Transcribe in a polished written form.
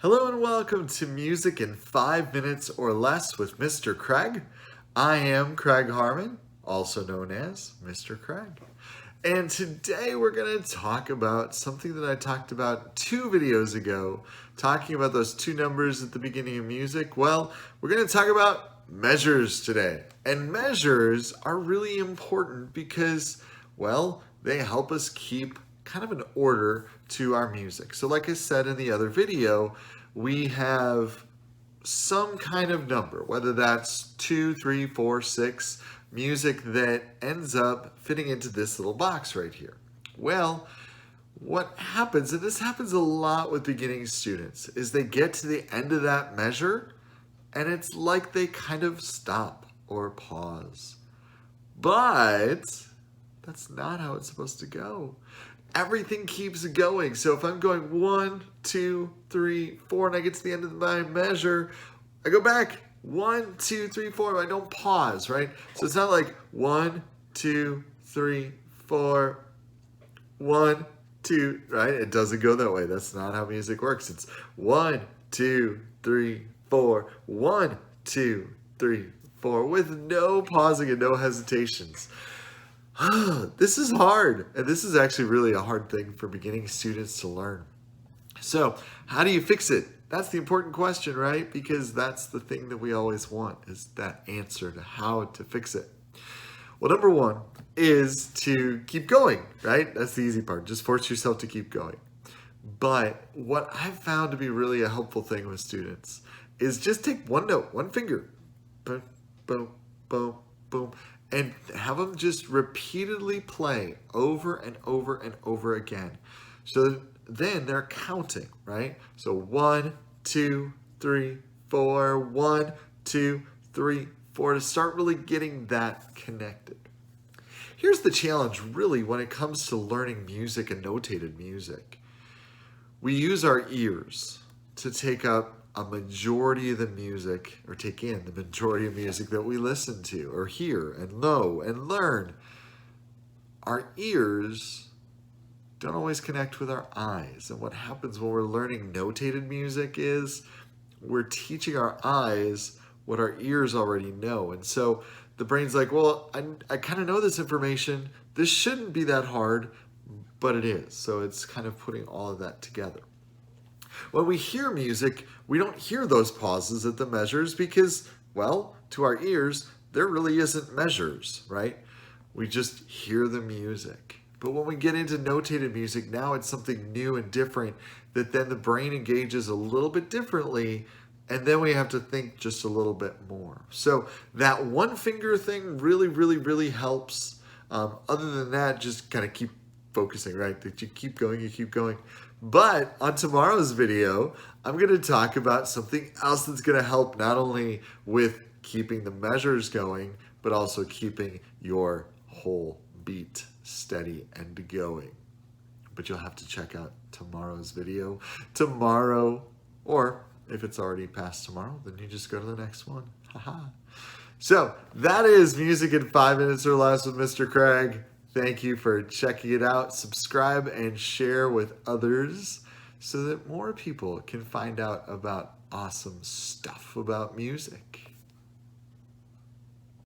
Hello and welcome to Music in 5 Minutes or Less with Mr. Craig. I am Craig Harmon, also known as Mr. Craig. And today we're going to talk about something that I talked about 2 videos ago, talking about those 2 numbers at the beginning of music. Well, we're going to talk about measures today. And measures are really important because, well, they help us keep kind of an order to our music. So like I said in the other video, we have some kind of number, whether that's 2, 3, 4, 6, music that ends up fitting into this little box right here. Well, what happens, and this happens a lot with beginning students, is they get to the end of that measure and it's like they kind of stop or pause. But that's not how it's supposed to go. Everything keeps going. So if I'm going 1, 2, 3, 4, and I get to the end of my measure, I go back 1, 2, 3, 4. I don't pause, right? So it's not like 1, 2, 3, 4, 1, 2, right? It doesn't go that way. That's not how music works. It's 1, 2, 3, 4, 1, 2, 3, 4, with no pausing and no hesitations. This is hard, and this is actually really a hard thing for beginning students to learn. So, how do you fix it? That's the important question, right? Because that's the thing that we always want, is that answer to how to fix it. Well, number 1 is to keep going, right? That's the easy part. Just force yourself to keep going. But what I've found to be really a helpful thing with students is just take one note, one finger, boom, boom, boom, boom, and have them just repeatedly play over and over and over again. So then they're counting, right? So 1, 2, 3, 4, 1, 2, 3, 4, to start really getting that connected. Here's the challenge really when it comes to learning music and notated music. We use our ears to take up a majority of the music, or take in the majority of music that we listen to or hear and know and learn. Our ears don't always connect with our eyes. And what happens when we're learning notated music is we're teaching our eyes what our ears already know. And so the brain's like, well, I kind of know this information. This shouldn't be that hard, but it is. So it's kind of putting all of that together. When we hear music, we don't hear those pauses at the measures because, well, to our ears, there really isn't measures, right? We just hear the music. But when we get into notated music, now it's something new and different that then the brain engages a little bit differently, and then we have to think just a little bit more. So that one finger thing really, really, really helps. Other than that, just kind of keep focusing, right? That you keep going, you keep going. But on tomorrow's video, I'm going to talk about something else that's going to help not only with keeping the measures going, but also keeping your whole beat steady and going. But you'll have to check out tomorrow's video tomorrow, or if it's already past tomorrow, then you just go to the next one. Haha. So that is Music in 5 Minutes or Less with Mr. Craig. Thank you for checking it out. Subscribe and share with others so that more people can find out about awesome stuff about music.